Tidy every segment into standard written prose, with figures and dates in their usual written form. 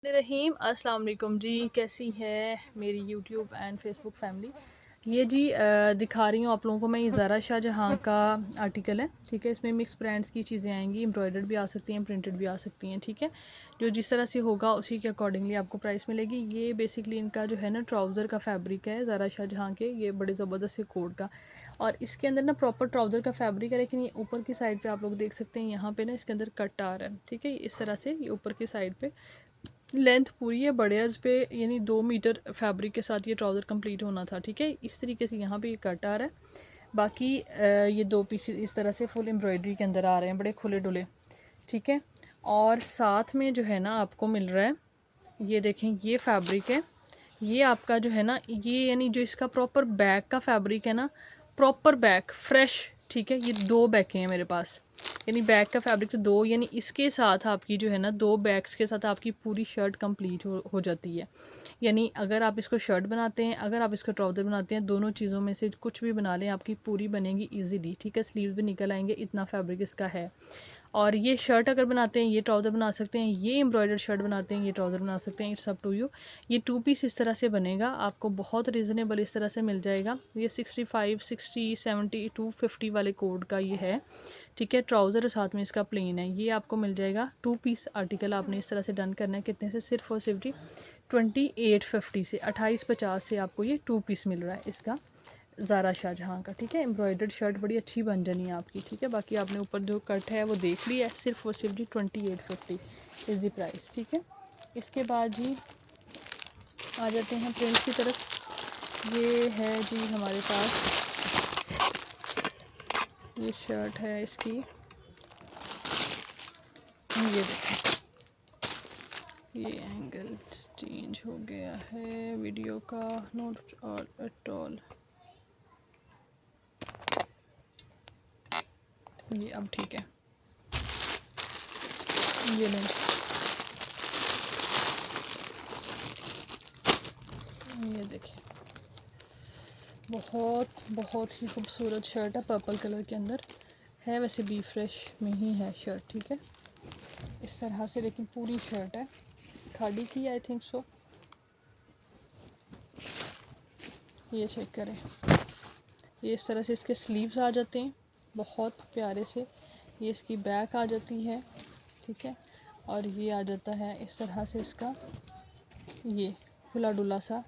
रहीम अस्सलाम वालेकुम जी। कैसी है मेरी यूट्यूब एंड फेसबुक फैमिली। ये जी दिखा रही हूँ आप लोगों को मैं। ये ज़ारा शाहजहाँ का आर्टिकल है, ठीक है। इसमें मिक्स ब्रांड्स की चीज़ें आएंगी, एम्ब्रॉयडर्ड भी आ सकती हैं, प्रिंटेड भी आ सकती हैं, ठीक है। जो जिस तरह से होगा उसी के अकॉर्डिंगली आपको प्राइस मिलेगी। ये बेसिकली इनका जो है ना ट्राउज़र का फैब्रिक है ज़ारा शाहजहाँ के, ये बड़े ज़बरदस्त से कोट का। और इसके अंदर ना प्रॉपर ट्राउज़र का फैब्रिक है, लेकिन ये ऊपर की साइड पर आप लोग देख सकते हैं, यहाँ पर ना इसके अंदर कट आ रहा है, ठीक है। इस तरह से ये ऊपर की साइड पर लेंथ पूरी है बड़े अर्ज पे, यानी 2 मीटर फैब्रिक के साथ ये ट्राउज़र कंप्लीट होना था, ठीक है। इस तरीके से यहाँ पे ये कट आ रहा है। बाकी ये 2 पीस इस तरह से फुल एम्ब्रॉयडरी के अंदर आ रहे हैं, बड़े खुले डुले, ठीक है। और साथ में जो है ना आपको मिल रहा है, ये देखें ये फैब्रिक है, ये आपका जो है ना ये यानी जो इसका प्रॉपर बैक का फैब्रिक है ना, प्रॉपर बैक फ्रेश, ठीक है। ये 2 बैकें हैं मेरे पास, यानी बैक का फैब्रिक तो 2, यानी इसके साथ आपकी जो है ना 2 बैक्स के साथ आपकी पूरी शर्ट कंप्लीट हो जाती है। यानी अगर आप इसको शर्ट बनाते हैं, अगर आप इसको ट्राउज़र बनाते हैं, दोनों चीज़ों में से कुछ भी बना लें आपकी पूरी बनेगी ईजीली, ठीक है। स्लीव्स भी निकल आएंगे, इतना फैब्रिक इसका है। और ये शर्ट अगर बनाते हैं ये ट्राउज़र बना सकते हैं, ये एम्ब्रॉयडर्ड शर्ट बनाते हैं ये ट्राउज़र बना सकते हैं, इट्स अप टू यू। ये 2 पीस इस तरह से बनेगा, आपको बहुत रीज़नेबल इस तरह से मिल जाएगा। ये 65, 60, 70, 250 वाले कोड का ये है, ठीक है। ट्राउज़र साथ में इसका प्लेन है। ये आपको मिल जाएगा 2 पीस आर्टिकल, आपने इस तरह से डन करना है। कितने से? सिर्फ और सिर्फ जी 2850 से 2850 से आपको ये 2 पीस मिल रहा है इसका ज़ारा शाहजहाँ का, ठीक है। एम्ब्रॉयडर्ड शर्ट बड़ी अच्छी बन जानी है आपकी, ठीक है। बाकी आपने ऊपर जो कट है वो देख लिया है, सिर्फ और सिर्फ जी 2850 इज़ द प्राइस, ठीक है। इसके बाद जी आ जाते हैं प्रिंट की तरफ। ये है जी हमारे पास, ये शर्ट है इसकी, ये देखिए, ये एंगल चेंज हो गया है वीडियो का, नॉट और एट ऑल। ये अब ठीक है, ये लें, ये देखिए, बहुत ही खूबसूरत शर्ट है, पर्पल कलर के अंदर है। वैसे बी फ्रेश में ही है शर्ट, ठीक है। इस तरह से, लेकिन पूरी शर्ट है, खादी की आई थिंक सो। ये चेक करें, ये इस तरह से इसके स्लीव्स आ जाते हैं बहुत प्यारे से। ये इसकी बैक आ जाती है, ठीक है। और ये आ जाता है इस तरह से इसका ये खुला डुला सा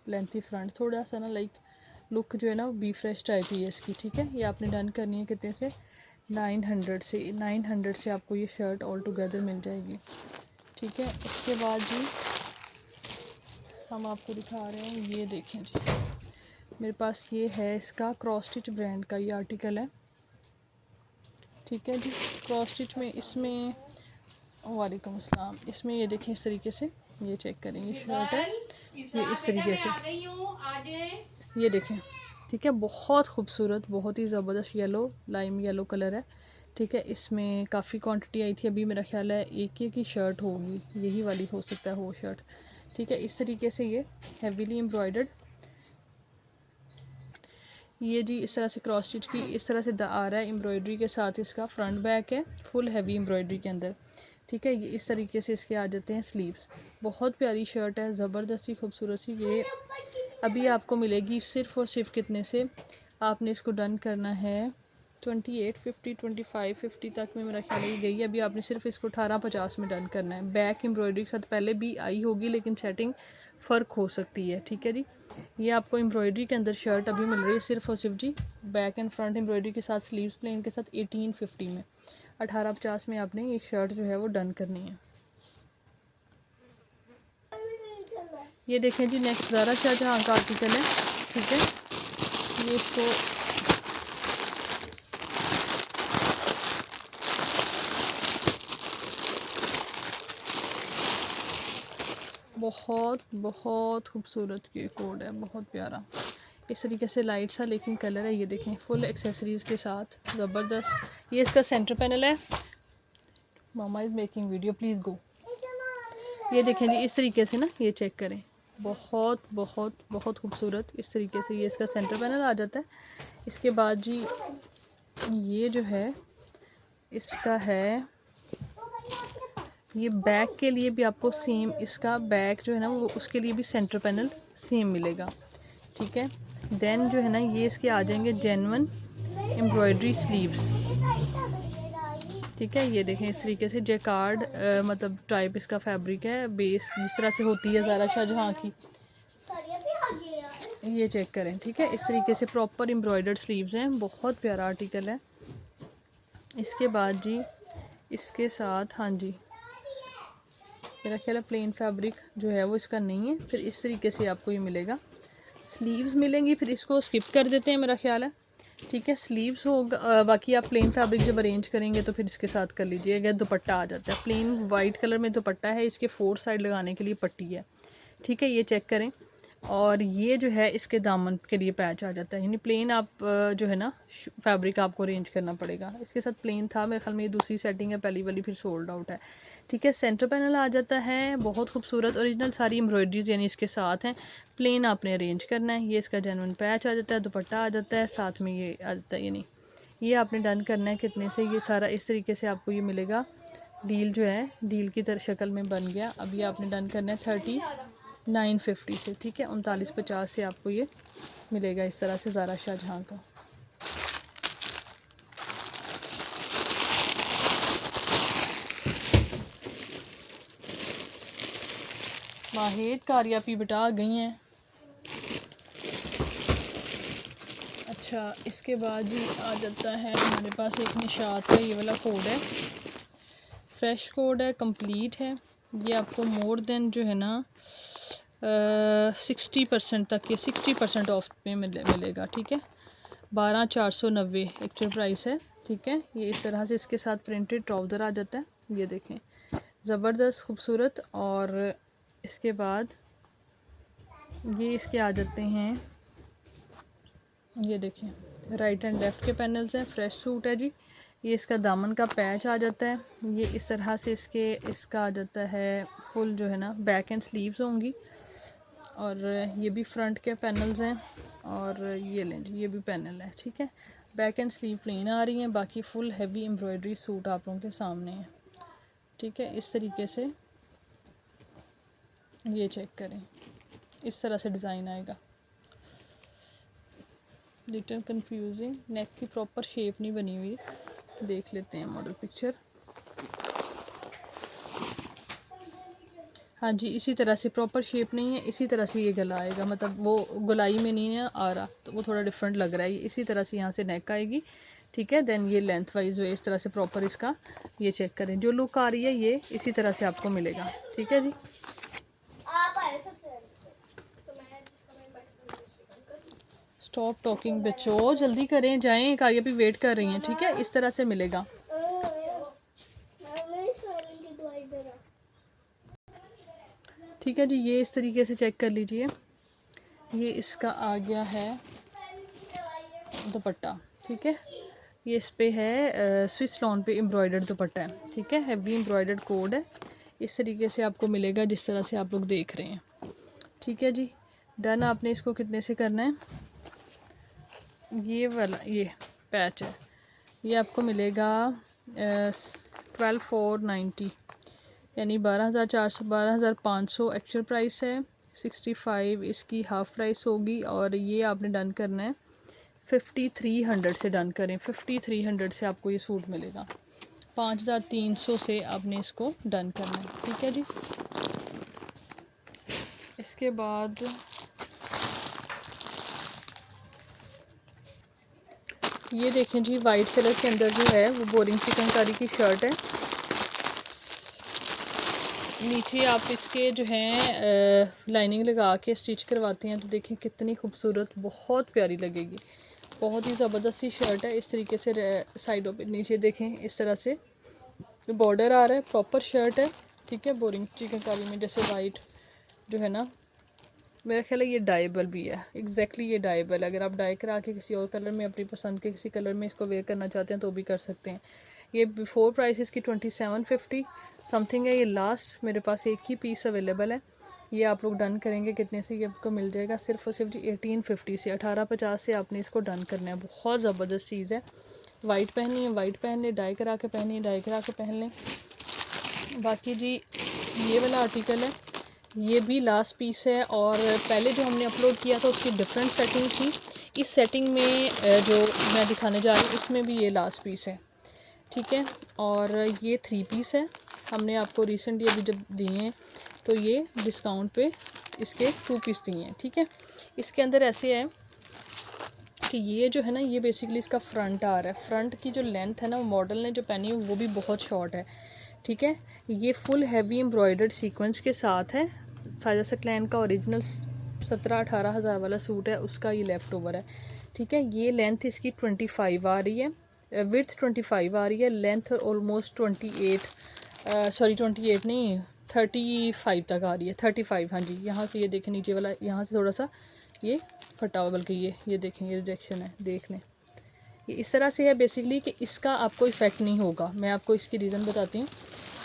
लेंथी फ्रंट, थोड़ा सा ना लाइक लुक जो है ना वो बी फ्रेश टाइप ही है इसकी, ठीक है। ये आपने डन करनी है कितने से? 900 से आपको ये शर्ट ऑल टुगेदर मिल जाएगी, ठीक है। इसके बाद जी हम आपको दिखा रहे हैं, ये देखें जी मेरे पास ये है इसका क्रॉस स्टिच ब्रांड का ये आर्टिकल है, ठीक है जी। क्रॉस स्टिच में इसमें, वालेकुम अस्सलाम, इसमें ये देखें इस तरीके से, ये चेक करें, ये शर्ट है, ये इस तरीके से, ये देखें, ठीक है। बहुत खूबसूरत, बहुत ही ज़बरदस्त येलो, लाइम येलो कलर है, ठीक है। इसमें काफ़ी क्वांटिटी आई थी, अभी मेरा ख्याल है एक ही शर्ट होगी, यही वाली हो सकता है वो शर्ट, ठीक है। इस तरीके से ये हैवीली एम्ब्रॉयडर्ड, ये जी इस तरह से क्रॉस स्टिच की इस तरह से आ रहा है एम्ब्रॉयडरी के साथ। इसका फ्रंट बैक है फुल हैवी एम्ब्रॉयडरी के अंदर, ठीक है। ये इस तरीके से इसके आ जाते हैं स्लीव्स। बहुत प्यारी शर्ट है, ज़बरदस्ती खूबसूरत सी। ये अभी आपको मिलेगी सिर्फ और सिर्फ कितने से? आपने इसको डन करना है 2850, 2550 तक में मेरा ख्याल ही गई। अभी आपने सिर्फ इसको 1850 में डन करना है। बैक एम्ब्रॉयडरी के साथ पहले भी आई होगी, लेकिन सेटिंग फ़र्क हो सकती है, ठीक है जी। ये आपको एम्ब्रॉयडरी के अंदर शर्ट अभी मिल रही है सिर्फ और सिर्फ जी बैक एंड फ्रंट एम्ब्रॉयडरी के साथ, स्लीव्स प्लेन के साथ 1850 में, 1850 में आपने ये शर्ट जो है वो डन करनी है। ये देखें जी नेक्स्ट ज़ारा शाहजहाँ का आर्टिकल है, ठीक है। ये इसको बहुत खूबसूरत ये कोड है, बहुत प्यारा। इस तरीके से लाइट सा लेकिन कलर है, ये देखें फुल एक्सेसरीज़ के साथ, ज़बरदस्त। ये इसका सेंटर पैनल है। Mama is making video, please go. ये देखें जी इस तरीके से ना, ये चेक करें, बहुत खूबसूरत। इस तरीके से ये इसका सेंटर पैनल आ जाता है। इसके बाद जी ये जो है इसका है ये बैक के लिए भी आपको सेम, इसका बैक जो है ना वो उसके लिए भी सेंटर पैनल सेम मिलेगा, ठीक है। देन जो है ना ये इसके आ जाएंगे जेन्युइन एम्ब्रॉयडरी स्लीव्स, ठीक है। ये देखें इस तरीके से जैकार्ड मतलब टाइप इसका फैब्रिक है, बेस जिस तरह से होती है ज़ारा शाहजहाँ की, ये चेक करें, ठीक है। इस तरीके से प्रॉपर एम्ब्रॉयडर्ड स्लीव्स हैं, बहुत प्यारा आर्टिकल है। इसके बाद जी इसके साथ, हाँ जी, मेरा ख्याल है प्लेन फैब्रिक जो है वो इसका नहीं है, फिर इस तरीके से आपको ये मिलेगा, स्लीव्स मिलेंगी, फिर इसको स्किप कर देते हैं मेरा ख्याल है, ठीक है। स्लीव्स होगा, बाकी आप प्लेन फैब्रिक जब अरेंज करेंगे तो फिर इसके साथ कर लीजिएगा। दुपट्टा आ जाता है प्लेन वाइट कलर में, दुपट्टा है, इसके 4 साइड लगाने के लिए पट्टी है, ठीक है, ये चेक करें। और ये जो है इसके दामन के लिए पैच आ जाता है, यानी प्लेन आप जो है ना फैब्रिक आपको अरेंज करना पड़ेगा। इसके साथ प्लेन था, मेरे ख्याल में ये दूसरी सेटिंग है, पहली वाली फिर सोल्ड आउट है, ठीक है। सेंटर पैनल आ जाता है, बहुत खूबसूरत ओरिजिनल सारी एम्ब्रॉयडरीज यानी इसके साथ हैं। प्लेन आपने अरेंज करना है, ये इसका जेन्युइन पैच आ जाता है, दुपट्टा आ जाता है, साथ में ये आ जाता है, यानी ये आपने डन करना है कितने से, ये सारा इस तरीके से आपको ये मिलेगा। डील जो है डील की तरह शक्ल में बन गया। अब ये आपने डन करना है 3950 से, ठीक है, 3950 से आपको ये मिलेगा इस तरह से ज़ारा शाहजहाँ का। माहिर कारियापी बेटा आ गई हैं। अच्छा, इसके बाद जी आ जाता है हमारे पास एक निशात का ये वाला कोड है, फ्रेश कोड है, कंप्लीट है। ये आपको मोर देन जो है ना 60% तक, ये 60% ऑफ में मिलेगा, ठीक है। 12490 एक्चुअल प्राइस है, ठीक है। ये इस तरह से इसके साथ प्रिंटेड ट्राउज़र आ जाता है, ये देखें ज़बरदस्त खूबसूरत। और इसके बाद ये इसके आ जाते हैं, ये देखें राइट एंड लेफ़्ट के पैनल्स हैं, फ्रेश सूट है जी। ये इसका दामन का पैच आ जाता है, ये इस तरह से इसका आ जाता है फुल जो है ना बैक एंड स्लीव्स होंगी, और ये भी फ्रंट के पैनल्स हैं, और ये लें जी ये भी पैनल है, ठीक है। बैक एंड स्लीव प्लेन आ रही हैं, बाकी फुल हैवी एम्ब्रॉयडरी सूट आप लोगों के सामने है, ठीक है। इस तरीके से ये चेक करें, इस तरह से डिज़ाइन आएगा। लिटिल कंफ्यूजिंग, नेक की प्रॉपर शेप नहीं बनी हुई, देख लेते हैं मॉडल पिक्चर। हाँ जी, इसी तरह से प्रॉपर शेप नहीं है, इसी तरह से ये गला आएगा, मतलब वो गोलाई में नहीं है आ रहा, तो वो थोड़ा डिफरेंट लग रहा है। ये इसी तरह से यहाँ से नेक आएगी, ठीक है। देन ये लेंथ वाइज जो है इस तरह से प्रॉपर इसका ये चेक करें, जो लुक आ रही है ये इसी तरह से आपको मिलेगा, ठीक है जी। स्टॉप टॉकिंग बच्चों, जल्दी करें, जाएं, कारिया भी वेट कर रही हैं, ठीक है। इस तरह से मिलेगा, ठीक है जी। ये इस तरीके से चेक कर लीजिए, ये इसका आ गया है दुपट्टा, ठीक है। ये इस पे है स्विस लॉन पे एम्ब्रॉयडर्ड दुपट्टा है, ठीक है, हैवी एम्ब्रॉयडर्ड कोड है, इस तरीके से आपको मिलेगा जिस तरह से आप लोग देख रहे हैं, ठीक है जी। डन। आपने इसको कितने से करना है, ये वाला ये पैच है, ये आपको मिलेगा 12490, यानी 12400 12500 एक्चुअल प्राइस है, 65 इसकी हाफ़ प्राइस होगी। और ये आपने डन करना है 5300 से, डन करें 5300 से आपको ये सूट मिलेगा, 5300 से आपने इसको डन करना है, ठीक है जी। इसके बाद ये देखें जी, वाइट कलर के अंदर जो है वो बोरिंग चिकनकारी की शर्ट है, नीचे आप इसके जो हैं लाइनिंग लगा के स्टिच करवाते हैं, तो देखें कितनी खूबसूरत, बहुत प्यारी लगेगी, बहुत ही ज़बरदस्त सी शर्ट है। इस तरीके से साइडों पे नीचे देखें इस तरह से बॉर्डर आ रहा है, प्रॉपर शर्ट है, ठीक है। बोरिंग चिकनकारी में जैसे वाइट जो है ना, मेरा ख्याल है ये डाइबल भी है, एग्जैक्टली ये डाइबल, अगर आप डाई करा के किसी और कलर में अपनी पसंद के किसी कलर में इसको वेयर करना चाहते हैं तो भी कर सकते हैं। ये बिफोर प्राइस इसकी 2750 समथिंग है, ये लास्ट मेरे पास एक ही पीस अवेलेबल है। ये आप लोग डन करेंगे कितने से, ये आपको मिल जाएगा सिर्फ और सिर्फ जी 1850 से, 1850 से आपने इसको डन करना है। बहुत ज़बरदस्त चीज़ है, वाइट पहनी है वाइट पहन लें, डाई करा के पहनी है डाई करा के पहन लें, बाकी जी ये वाला आर्टिकल है, ये भी लास्ट पीस है। और पहले जो हमने अपलोड किया था उसकी डिफरेंट सेटिंग थी, इस सेटिंग में जो मैं दिखाने जा रही हूँ इसमें भी ये लास्ट पीस है, ठीक है। और ये 3 पीस है, हमने आपको रिसेंटली अभी जब दिए हैं तो ये डिस्काउंट पे इसके 2 पीस दिए हैं, ठीक है। इसके अंदर ऐसे है कि ये जो है ना, ये बेसिकली इसका फ्रंट आ रहा है। फ्रंट की जो लेंथ है ना, मॉडल ने जो पहनी है वो भी बहुत शॉर्ट है, ठीक है। ये फुल हैवी एम्ब्रॉयडर्ड सीक्वेंस के साथ है। फायदा क्लैन का ओरिजिनल 17-18 हज़ार वाला सूट है, उसका ये लेफ़्ट ओवर है, ठीक है। ये लेंथ इसकी 25 आ रही है, विड्थ 25 आ रही है, लेंथ ऑलमोस्ट 28 नहीं 35 तक आ रही है, 35। हाँ जी, यहाँ से ये देखें नीचे वाला, यहाँ से थोड़ा सा ये फटा हुआ, बल्कि ये देखें, ये रिजेक्शन है, देख लें। ये इस तरह से है बेसिकली कि इसका आपको इफ़ेक्ट नहीं होगा। मैं आपको इसकी रीज़न बताती हूँ।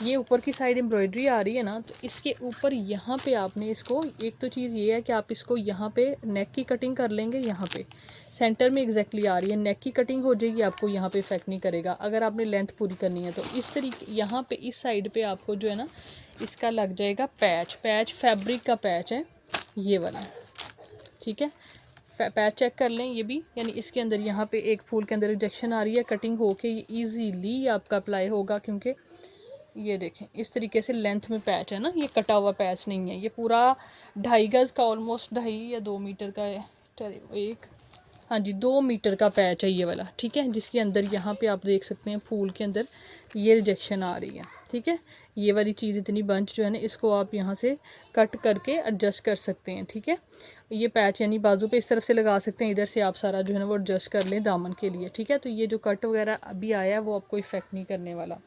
ये ऊपर की साइड एम्ब्रॉयडरी आ रही है ना, तो इसके ऊपर यहाँ पे आपने इसको, एक तो चीज़ ये है कि आप इसको यहाँ पे नेक की कटिंग कर लेंगे, यहाँ पे सेंटर में एग्जैक्टली आ रही है, नेक की कटिंग हो जाएगी, आपको यहाँ पे इफेक्ट नहीं करेगा। अगर आपने लेंथ पूरी करनी है तो इस तरीके यहाँ पे इस साइड पे आपको जो है ना, इसका लग जाएगा पैच फैब्रिक का पैच है ये वाला, ठीक है। पैच चेक कर लें ये भी, यानी इसके अंदर यहाँ पे एक फूल के अंदर रिजेक्शन आ रही है, कटिंग होके ये ईजीली आपका अप्लाई होगा, क्योंकि ये देखें इस तरीके से लेंथ में पैच है ना, ये कटा हुआ पैच नहीं है। ये पूरा 2.5 गज़ का, ऑलमोस्ट 2.5 या 2 मीटर का है, एक, हाँ जी 2 मीटर का पैच है ये वाला, ठीक है। जिसके अंदर यहाँ पे आप देख सकते हैं फूल के अंदर ये रिजेक्शन आ रही है, ठीक है। ये वाली चीज़ इतनी बंच जो है ना, इसको आप यहाँ से कट करके एडजस्ट कर सकते हैं, ठीक है। ये पैच यानी बाजू पे इस तरफ से लगा सकते हैं, इधर से आप सारा जो है ना वो एडजस्ट कर लें दामन के लिए, ठीक है। तो ये जो कट वगैरह अभी आया है वो आपको इफ़ेक्ट नहीं करने वाला,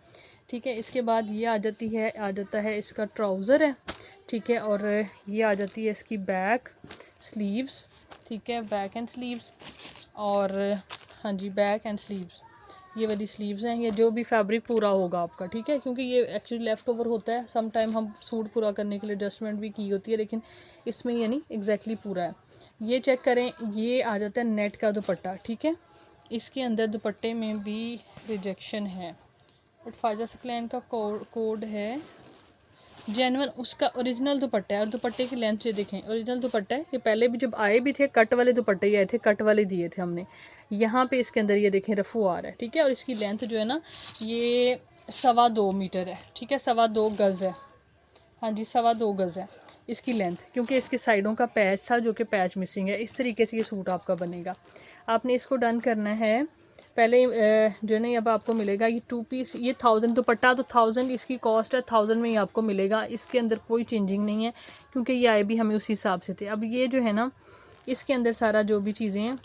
ठीक है। इसके बाद ये आ जाता है इसका ट्राउज़र है, ठीक है। और ये आ जाती है इसकी बैक स्लीव्स, ठीक है, बैक एंड स्लीव्स। और हाँ जी बैक एंड स्लीव्स, ये वाली स्लीव्स हैं, ये जो भी फैब्रिक पूरा होगा आपका, ठीक है। क्योंकि ये एक्चुअली लेफ़्ट ओवर होता है, सम टाइम हम सूट पूरा करने के लिए एडजस्टमेंट भी की होती है, लेकिन इसमें यानी एग्जैक्टली पूरा है। ये चेक करें, ये आ जाता है नेट का दुपट्टा, ठीक है। इसके अंदर दुपट्टे में भी रिजेक्शन है, बट फायदा क्लैन का कोड है जेन्युइन, उसका ओरिजिनल दुपट्टा है। और दुपट्टे की लेंथ ये देखें, ओरिजिनल दुपट्टा है। ये पहले भी जब आए भी थे कट वाले दुपट्टे ही आए थे, कट वाले दिए थे हमने। यहाँ पे इसके अंदर ये देखें रफू आ रहा है, ठीक है। और इसकी लेंथ जो है ना, ये 2.25 मीटर है, ठीक है, 2.25 गज़ है, हाँ जी 2.25 गज़ है इसकी लेंथ। क्योंकि इसके साइडों का पैच था, जो कि पैच मिसिंग है। इस तरीके से ये सूट आपका बनेगा। आपने इसको डन करना है पहले जो है ना, अब आपको मिलेगा ये 2 पीस, ये 1000 दुपट्टा, तो 1000 इसकी कॉस्ट है, 1000 में ही आपको मिलेगा। इसके अंदर कोई चेंजिंग नहीं है, क्योंकि ये आए भी हमें उसी हिसाब से थे। अब ये जो है ना, इसके अंदर सारा जो भी चीज़ें हैं,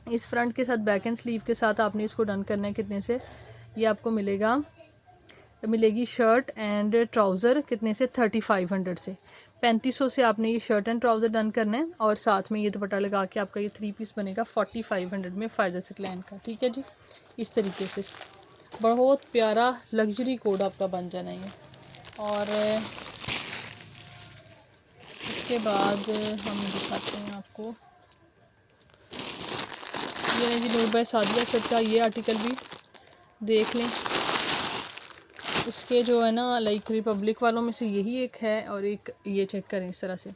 इस फ्रंट के साथ बैक एंड स्लीव के साथ आपने इसको डन करना है। कितने से ये आपको मिलेगी शर्ट एंड ट्राउज़र, कितने से 3500 से 3500 से आपने ये शर्ट एंड ट्राउज़र डन करना है। और साथ में ये दुपट्टा लगा के आपका ये 3 पीस बनेगा 4500 में फ़ायदा से क्लैन का, ठीक है जी। इस तरीके से बहुत प्यारा लग्जरी कोड आपका बन जाना ये। और इसके बाद हम दिखाते हैं आपको, ये जी नूर बाय सादिया सर का ये आर्टिकल भी देख लें। इसके जो है ना, लाइक रिपब्लिक वालों में से यही एक है, और एक ये चेक करें इस तरह से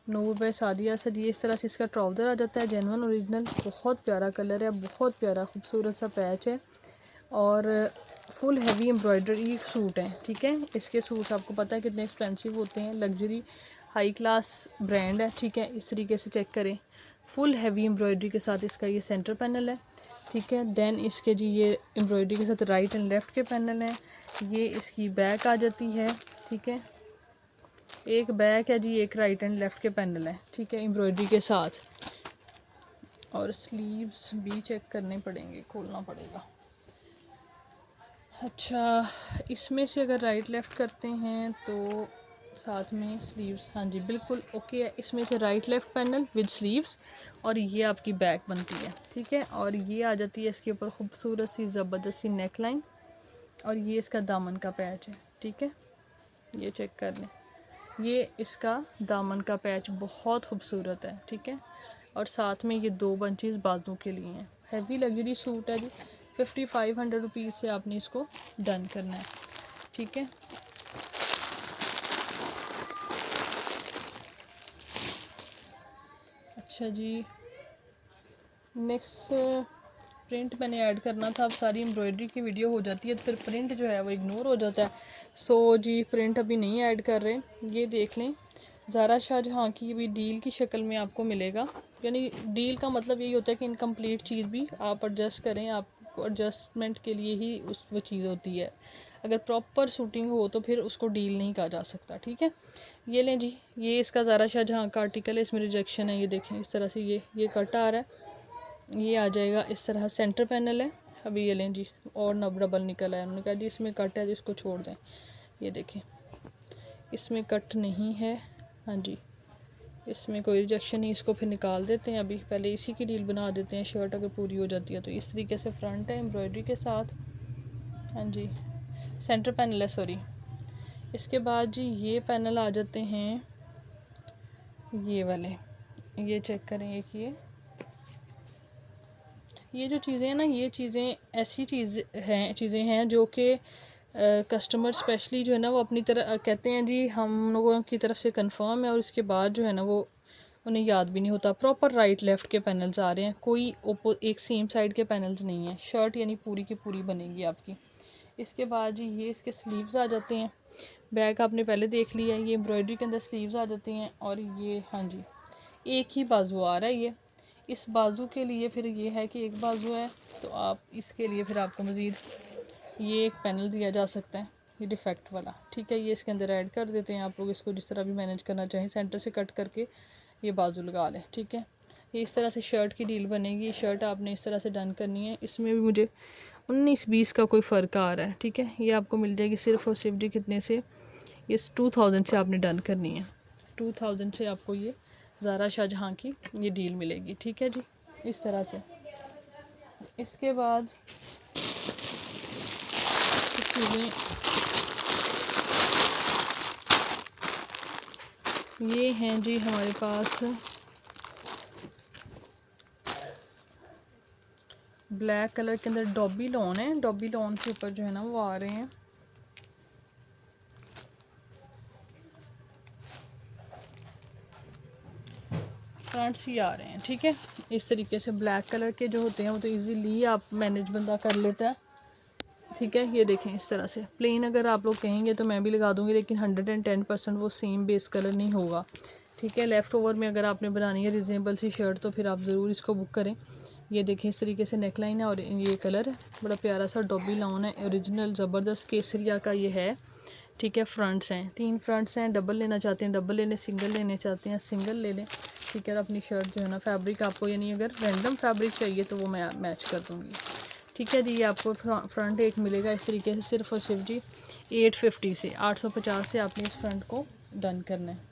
नूर बाय सादिया सर, ये इस तरह से इसका ट्राउज़र आ जाता है, जेन्युइन ओरिजिनल, बहुत प्यारा कलर है, बहुत प्यारा खूबसूरत सा पैच है। और फुल हैवी एम्ब्रॉयडरी सूट है, ठीक है। इसके सूट आपको पता है कितने एक्सपेंसिव होते हैं, लग्जरी हाई क्लास ब्रांड है, ठीक है। इस तरीके से चेक करें, फुल हैवी एम्ब्रॉयडरी के साथ इसका ये सेंटर पैनल है, ठीक है। देन इसके जी ये एम्ब्रॉयडरी के साथ राइट एंड लेफ़्ट के पैनल हैं। ये इसकी बैक आ जाती है, ठीक है, एक बैक है जी, एक राइट एंड लेफ़्ट के पैनल है, ठीक है, एम्ब्रॉयडरी के साथ। और स्लीव्स भी चेक करने पड़ेंगे, खोलना पड़ेगा। अच्छा, इसमें से अगर राइट लेफ़्ट करते हैं तो साथ में स्लीव्स, हाँ जी बिल्कुल ओके है। इसमें से right left panel with sleeves, और ये आपकी बैक बनती है, ठीक है। और ये आ जाती है इसके ऊपर खूबसूरत सी ज़बरदस्त सी नेक लाइन, और ये इसका दामन का पैच है, ठीक है। ये चेक कर लें, ये इसका दामन का पैच बहुत खूबसूरत है, ठीक है। और साथ में ये 2 बंचेस बाजू के लिए हैं। हैवी लग्जरी सूट है जी, 5500 रुपीज़ से आपने इसको डन करना है, ठीक है। अच्छा जी, नेक्स्ट प्रिंट मैंने ऐड करना था। अब सारी एम्ब्रॉयडरी की वीडियो हो जाती है तो फिर प्रिंट जो है वो इग्नोर हो जाता है। सो जी प्रिंट अभी नहीं ऐड कर रहे। ये देख लें, ज़ारा शाहजहाँ की भी डील की शक्ल में आपको मिलेगा। यानी डील का मतलब यही होता है कि इनकम्प्लीट चीज़ भी आप एडजस्ट करें, आपको एडजस्टमेंट के लिए ही उस वो चीज़ होती है। अगर प्रॉपर शूटिंग हो तो फिर उसको डील नहीं कहा जा सकता, ठीक है। ये लें जी, ये इसका ज़ारा शाहजहाँ का आर्टिकल है, इसमें रिजेक्शन है। ये देखें इस तरह से ये कट आ रहा है, ये आ जाएगा इस तरह। सेंटर पैनल है। अभी ये लें जी, और नब डबल निकल आया। उन्होंने कहा जी इसमें कट है तो इसको छोड़ दें। ये देखें इसमें कट नहीं है, हाँ जी, इसमें कोई रिजेक्शन नहीं। इसको फिर निकाल देते हैं। अभी पहले इसी की डील बना देते हैं। शर्ट अगर पूरी हो जाती है तो इस तरीके से फ्रंट है एम्ब्रॉयडरी के साथ, हाँ जी, सेंटर पैनल है, सॉरी। इसके बाद जी ये पैनल आ जाते हैं, ये वाले, ये चेक करें। एक ये जो चीज़ें हैं ना, ये चीज़ें ऐसी चीज़ें हैं जो कि कस्टमर स्पेशली जो है ना वो अपनी तरह कहते हैं जी हम लोगों की तरफ से कंफर्म है, और उसके बाद जो है ना वो उन्हें याद भी नहीं होता। प्रॉपर राइट लेफ़्ट के पैनल्स आ रहे हैं, कोई एक सेम साइड के पैनल्स नहीं हैं। शर्ट यानी पूरी की पूरी बनेगी आपकी। इसके बाद जी ये इसके स्लीव्स आ जाते हैं। बैक आपने पहले देख लिया है, ये एम्ब्रॉयडरी के अंदर स्लीव्स आ जाती हैं। और ये हाँ जी एक ही बाजू आ रहा है। ये इस बाजू के लिए फिर ये है कि एक बाजू है तो आप इसके लिए फिर आपको मज़ीद ये एक पैनल दिया जा सकता है, ये डिफेक्ट वाला, ठीक है। ये इसके अंदर ऐड कर देते हैं। आप लोग इसको जिस तरह भी मैनेज करना चाहें, सेंटर से कट करके ये बाजू लगा लें, ठीक है। ये इस तरह से शर्ट की डील बनेगी। शर्ट आपने इस तरह से डन करनी है। इसमें भी मुझे 19-20 का कोई फ़र्क आ रहा है, ठीक है। ये आपको मिल जाएगी सिर्फ और सिर्फ जी कितने से, ये 2000 से आपने डन करनी है। 2000 से आपको ये ज़ारा शाहजहाँ की ये डील मिलेगी, ठीक है जी, इस तरह से। इसके बाद चीज़ें ये हैं जी हमारे पास ब्लैक कलर के अंदर डॉबी लॉन है। डॉबी लॉन के ऊपर जो है ना वो आ रहे हैं फ्रंट्स ही आ रहे हैं, ठीक है। इस तरीके से ब्लैक कलर के जो होते हैं वो तो इजीली आप मैनेज बंदा कर लेता है, ठीक है। ये देखें इस तरह से प्लेन अगर आप लोग कहेंगे तो मैं भी लगा दूंगी, लेकिन 110% वो सेम बेस कलर नहीं होगा, ठीक है। लेफ़्ट ओवर में अगर आपने बनानी है रिजनेबल सी शर्ट तो फिर आप ज़रूर इसको बुक करें। ये देखें इस तरीके से नेक लाइन है और ये कलर है, बड़ा प्यारा सा डॉबी लॉन है, ओरिजिनल ज़बरदस्त केसरिया का ये है, ठीक है। फ्रंट्स हैं 3 फ्रंट्स हैं। डबल लेना चाहते हैं डबल ले लें, सिंगल लेने चाहते हैं सिंगल ले लें, ठीक है। और अपनी शर्ट जो है ना फैब्रिक आपको यानी अगर रैंडम फैब्रिक चाहिए तो वो मैं मैच कर दूँगी, ठीक है जी। ये आपको फ्रंट एक मिलेगा इस तरीके से सिर्फ और सिर्फ जी 850 से 850 से आपने इस फ्रंट को डन करना है।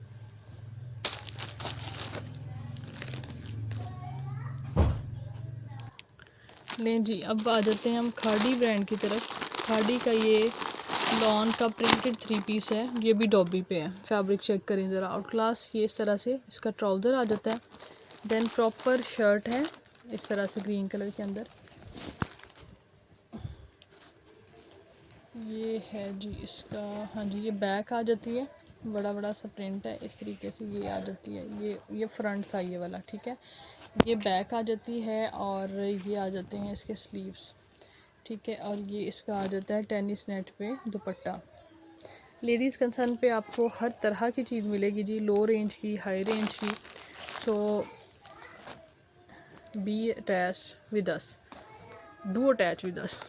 लें जी, अब आ जाते हैं हम खाड़ी ब्रांड की तरफ। खाड़ी का ये लॉन का प्रिंटेड 3 पीस है, ये भी डॉबी पे है। फैब्रिक चेक करें ज़रा, आउट क्लास। ये इस तरह से इसका ट्राउज़र आ जाता है, देन प्रॉपर शर्ट है इस तरह से ग्रीन कलर के अंदर। ये है जी इसका, हाँ जी, ये बैक आ जाती है, बड़ा बड़ा सा प्रिंट है इस तरीके से ये आ जाती है। ये फ्रंट था ये वाला, ठीक है। ये बैक आ जाती है और ये आ जाते हैं इसके स्लीव्स, ठीक है। और ये इसका आ जाता है टेनिस नेट पे दुपट्टा। लेडीज़ कंसर्न पे आपको हर तरह की चीज़ मिलेगी जी, लो रेंज की, हाई रेंज की। So be attach with us, do attach with us.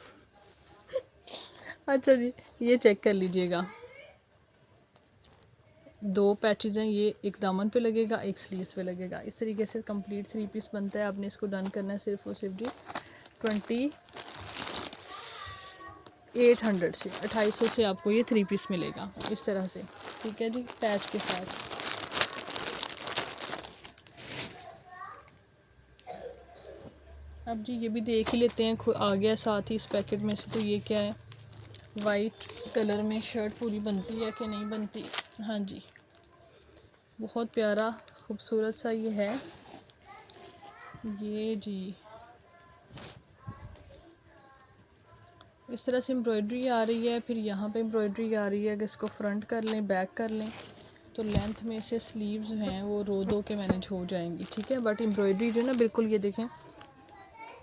अच्छा जी, ये चेक कर लीजिएगा, 2 पैचेस हैं, ये एक दामन पे लगेगा, एक स्लीव्स पे लगेगा। इस तरीके से कंप्लीट 3 पीस बनता है। आपने इसको डन करना है सिर्फ और सिर्फ जी 2800 से, 2800 से आपको ये 3 पीस मिलेगा इस तरह से, ठीक है जी, पैच के साथ। अब जी ये भी देख ही लेते हैं, आ गया साथ ही इस पैकेट में से। तो ये क्या है, वाइट कलर में शर्ट पूरी बनती है कि नहीं बनती, हाँ जी, बहुत प्यारा खूबसूरत सा ये है। ये जी इस तरह से एम्ब्रॉयडरी आ रही है। फिर यहाँ पे एम्ब्रॉयडरी आ रही है। अगर इसको फ्रंट कर लें, बैक कर लें, तो लेंथ में से स्लीव्स हैं वो रो दो के मैनेज हो जाएंगी, ठीक है। बट एम्ब्रॉयडरी जो है ना बिल्कुल, ये देखें,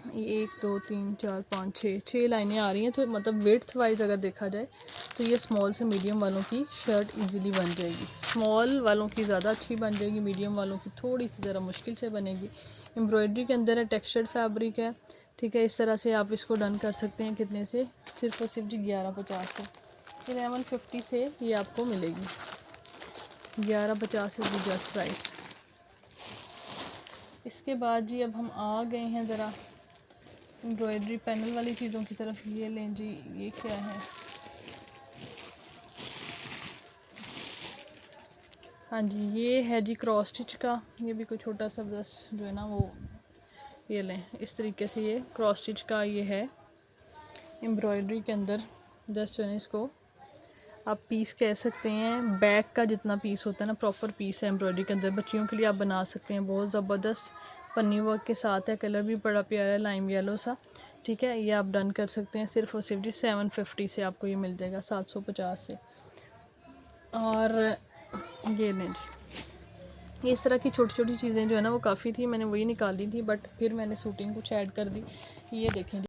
ये 1 2 3 4 5 6 लाइनें आ रही हैं। तो मतलब विड्थ वाइज अगर देखा जाए तो ये स्मॉल से मीडियम वालों की शर्ट इजीली बन जाएगी। स्मॉल वालों की ज़्यादा अच्छी बन जाएगी, मीडियम वालों की थोड़ी सी ज़रा मुश्किल से बनेगी। एम्ब्रॉयडरी के अंदर है, टेक्सचर्ड फैब्रिक है, ठीक है। इस तरह से आप इसको डन कर सकते हैं। कितने से? सिर्फ और सिर्फ जी 1150 से, 1150 से ये आपको मिलेगी। 1150 इज़ द जस्ट प्राइस। इसके बाद जी अब हम आ गए हैं ज़रा एम्ब्रॉयडरी पैनल वाली चीज़ों की तरफ। ये लें जी, ये क्या है? हाँ जी, ये है जी क्रॉस स्टिच का। ये भी कोई छोटा सा बस जो है ना वो, ये लें इस तरीके से। ये क्रॉस स्टिच का ये है एम्ब्रॉयडरी के अंदर। जस्ट जो है इसको आप पीस कह सकते हैं। बैक का जितना पीस होता है ना, प्रॉपर पीस है एम्ब्रॉयडरी के अंदर। बच्चियों के लिए आप बना सकते हैं। बहुत ज़बरदस्त पन्नी वर्क के साथ है। कलर भी बड़ा प्यारा है, लाइम येलो सा, ठीक है। ये आप डन कर सकते हैं। सिर्फ और सिर्फ जी 750 से आपको ये मिल जाएगा, 750 से। और ये लें जी, इस तरह की छोटी छोटी चीज़ें जो है ना वो काफ़ी थी, मैंने वही निकाली थी, बट फिर मैंने सूटिंग कुछ ऐड कर दी। ये देखें जी।